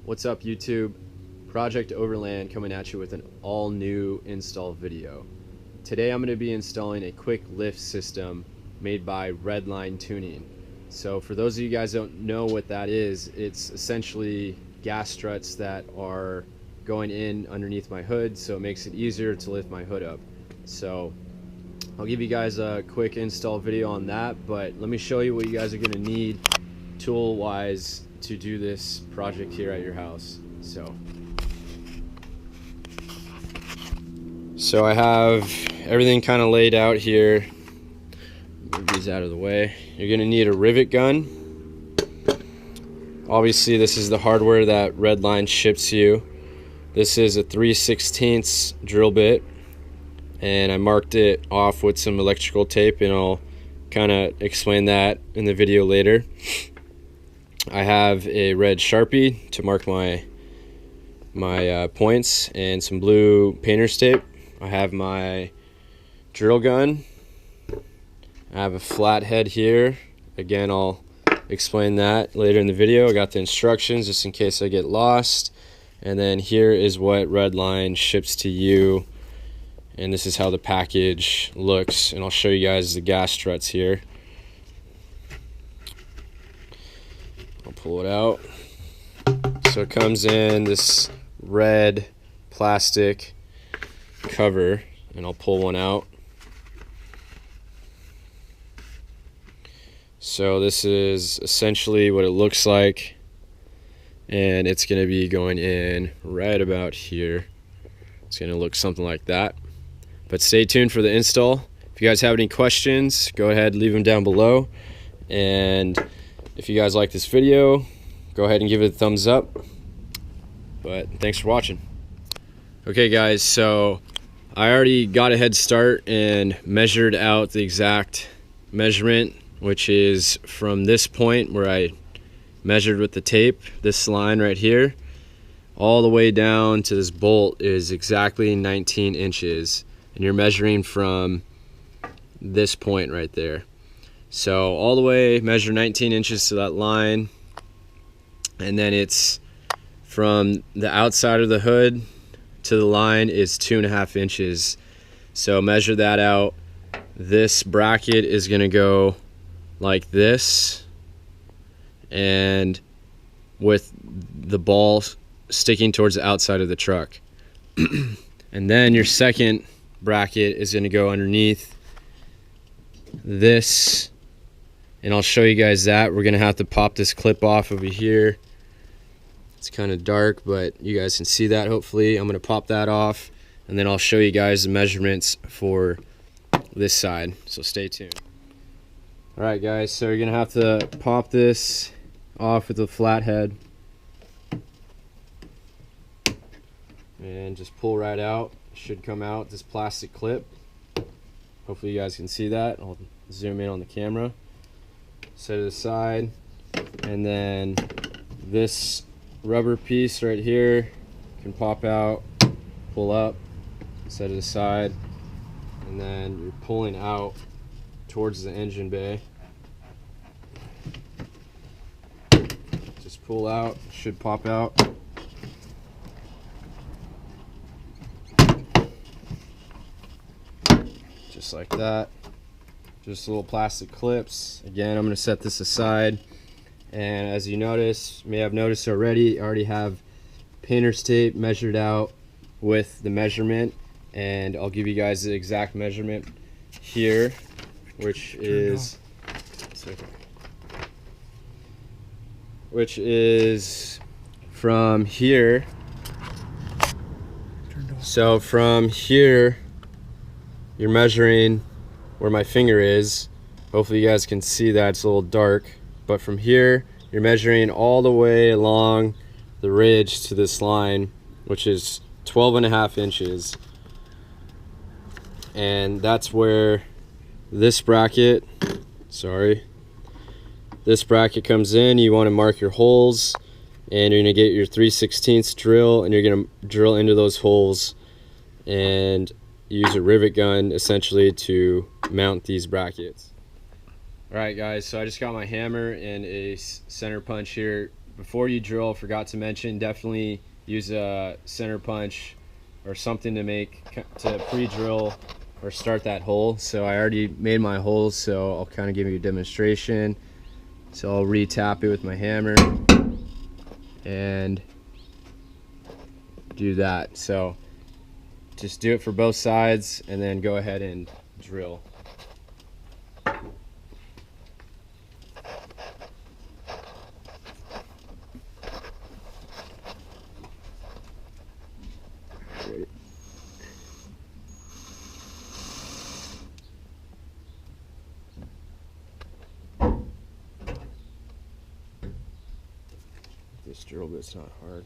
What's up, YouTube? Project Overland coming at you with an all new install video. Today I'm going to be installing a quick lift system made by Redline tuning. So for those of you guys that don't know what that is, it's essentially gas struts that are going in underneath my hood, so it makes it easier to lift my hood up. So I'll give you guys a quick install video on that, but let me show you what you guys are going to need tool wise to do this project here at your house. So I have everything kind of laid out here. Move these out of the way. You're going to need a rivet gun. Obviously this is the hardware that Redline ships you. This is a 3/16 drill bit, and I marked it off with some electrical tape, and I'll kind of explain that in the video later. I have a red Sharpie to mark my points, and some blue painter's tape. I have my drill gun. I have a flat head here. Again, I'll explain that later in the video. I got the instructions just in case I get lost. And then here is what Redline ships to you, and this is how the package looks, and I'll show you guys the gas struts here. I'll pull it out. So it comes in this red plastic cover, and I'll pull one out. So this is essentially what it looks like, and it's going to be going in right about here. It's going to look something like that. But stay tuned for the install. If you guys have any questions, go ahead, leave them down below. And if you guys like this video, go ahead and give it a thumbs up. But thanks for watching. Okay guys, so I already got a head start and measured out the exact measurement, which is from this point where I measured with the tape, this line right here, all the way down to this bolt is exactly 19 inches. And you're measuring from this point right there. So all the way, measure 19 inches to that line, and then it's from the outside of the hood to the line is 2.5 inches. So measure that out. This bracket is going to go like this, and with the ball sticking towards the outside of the truck. And then your second bracket is going to go underneath this, and I'll show you guys that. We're going to have to pop this clip off over here. It's kind of dark, but you guys can see that hopefully. I'm going to pop that off, and then I'll show you guys the measurements for this side, so stay tuned. Alright guys, so you're going to have to pop this off with a flat head and just pull right out. Should come out this plastic clip. Hopefully you guys can see that. I'll zoom in on the camera. Set it aside, and then this rubber piece right here can pop out, pull up, set it aside, and then you're pulling out towards the engine bay. Just pull out, should pop out. Just like that. Just little plastic clips. Again, I'm going to set this aside, and as you may have noticed already, I already have painter's tape measured out with the measurement, and I'll give you guys the exact measurement here, which is from here. So from here you're measuring where my finger is. Hopefully you guys can see that. It's a little dark, but from here you're measuring all the way along the ridge to this line, which is 12.5 inches, and that's where this bracket comes in. You want to mark your holes, and you're going to get your 3/16 drill, and you're going to drill into those holes and use a rivet gun essentially to mount these brackets. Alright guys, so I just got my hammer and a center punch here before you drill, forgot to mention, definitely use a center punch or something to pre-drill or start that hole. So I already made my holes, so I'll kind of give you a demonstration. So I'll re-tap it with my hammer and do that. So just do it for both sides and then go ahead and drill. This drill bit's not hard.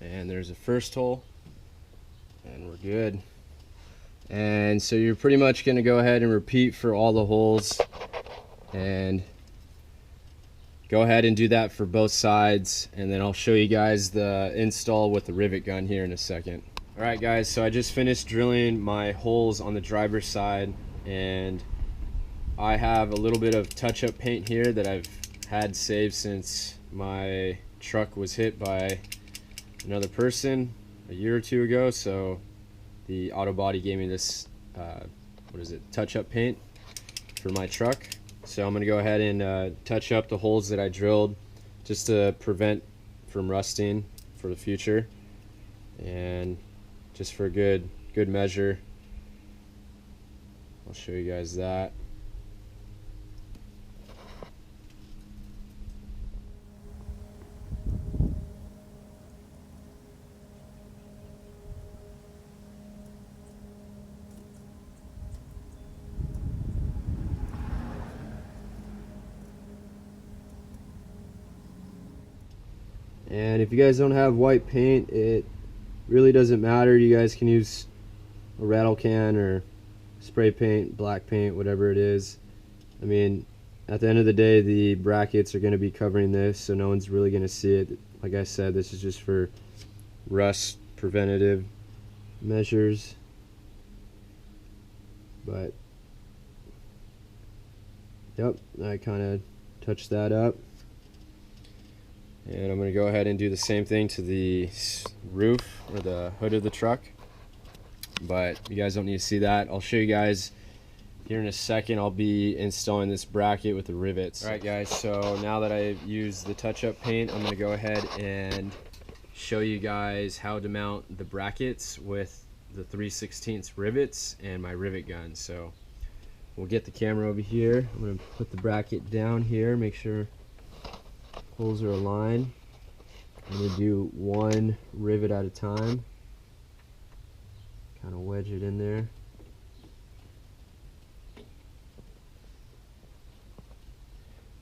And there's the first hole, and we're good. And so you're pretty much going to go ahead and repeat for all the holes, and go ahead and do that for both sides, and then I'll show you guys the install with the rivet gun here in a second. Alright guys, so I just finished drilling my holes on the driver's side, and I have a little bit of touch-up paint here that I've had saved since my truck was hit by another person a year or two ago. So the auto body gave me this touch-up paint for my truck. So I'm gonna go ahead and touch up the holes that I drilled just to prevent from rusting for the future, and just for good measure, I'll show you guys that. And if you guys don't have white paint, it really doesn't matter. You guys can use a rattle can or spray paint, black paint, whatever it is. I mean, at the end of the day, the brackets are going to be covering this, so no one's really going to see it. Like I said, this is just for rust preventative measures. But yep, I kind of touched that up. And I'm going to go ahead and do the same thing to the roof or the hood of the truck. But you guys don't need to see that. I'll show you guys here in a second. I'll be installing this bracket with the rivets. Alright guys, so now that I've used the touch-up paint, I'm going to go ahead and show you guys how to mount the brackets with the 3/16 rivets and my rivet gun. So we'll get the camera over here. I'm going to put the bracket down here, make sure holes are aligned. I'm going to do one rivet at a time. Kind of wedge it in there.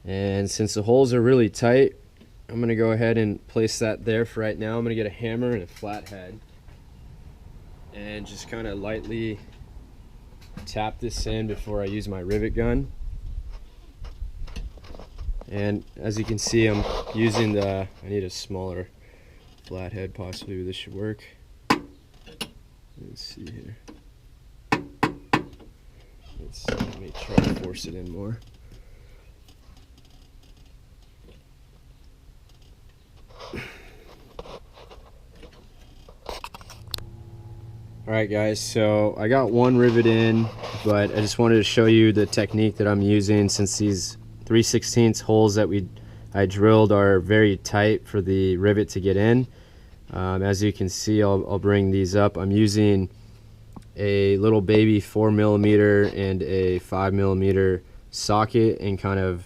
And since the holes are really tight, I'm going to go ahead and place that there for right now. I'm going to get a hammer and a flathead and just kind of lightly tap this in before I use my rivet gun. And as you can see, I'm using I need a smaller flathead possibly, but this should work. Let's see here. Let me try to force it in more. Alright guys, so I got one rivet in, but I just wanted to show you the technique that I'm using, since these 3/16 holes that I drilled are very tight for the rivet to get in. As you can see, I'll bring these up. I'm using a little baby 4mm and a 5mm socket and kind of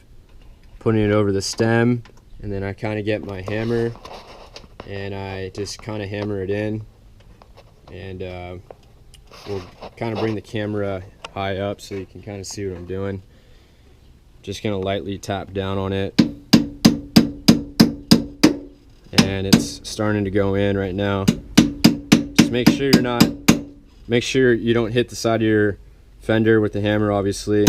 putting it over the stem, and then I kind of get my hammer and I just kind of hammer it in, and we'll kind of bring the camera high up so you can kind of see what I'm doing. Just gonna lightly tap down on it, and it's starting to go in right now. Just make sure you don't hit the side of your fender with the hammer, obviously.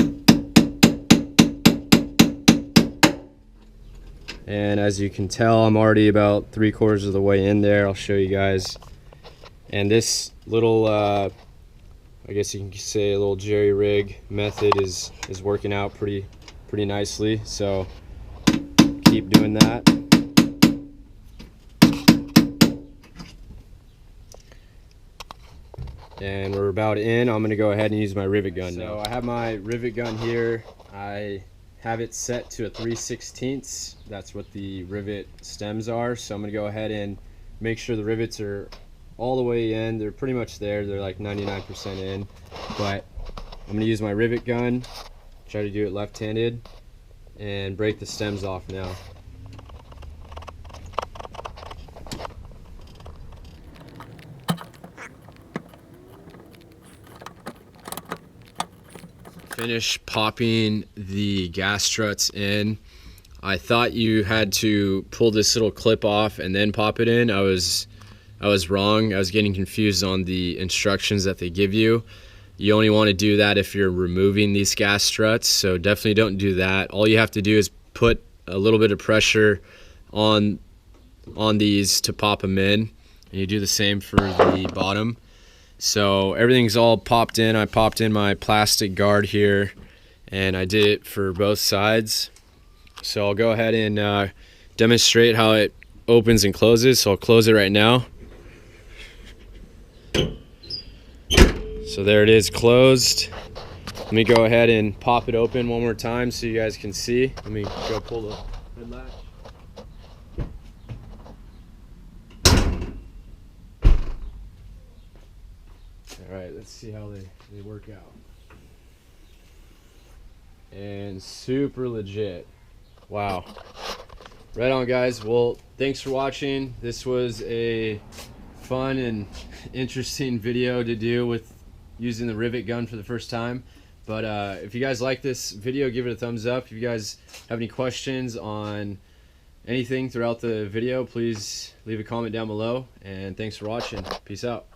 And as you can tell, I'm already about 3/4 of the way in there. I'll show you guys. And this little, I guess you can say a little jerry rig method is working out pretty nicely. So keep doing that. And we're about in. I'm gonna go ahead and use my rivet gun now. So I have my rivet gun here. I have it set to a 3/16. That's what the rivet stems are. So I'm gonna go ahead and make sure the rivets are all the way in. They're pretty much there. They're like 99% in. But I'm gonna use my rivet gun, try to do it left-handed, and break the stems off now. Finish popping the gas struts in. I thought you had to pull this little clip off and then pop it in. I was wrong. I was getting confused on the instructions that they give you. You only want to do that if you're removing these gas struts, so definitely don't do that. All you have to do is put a little bit of pressure on these to pop them in, and you do the same for the bottom. So everything's all popped in. I popped in my plastic guard here, and I did it for both sides. So I'll go ahead and demonstrate how it opens and closes. So I'll close it right now. So there it is, closed. Let me go ahead and pop it open one more time so you guys can see. Let me go pull the hood latch. Alright, let's see how they work out. And super legit. Wow. Right on, guys. Well, thanks for watching. This was a fun and interesting video to do with using the rivet gun for the first time. But if you guys like this video, give it a thumbs up. If you guys have any questions on anything throughout the video, please leave a comment down below. And thanks for watching. Peace out.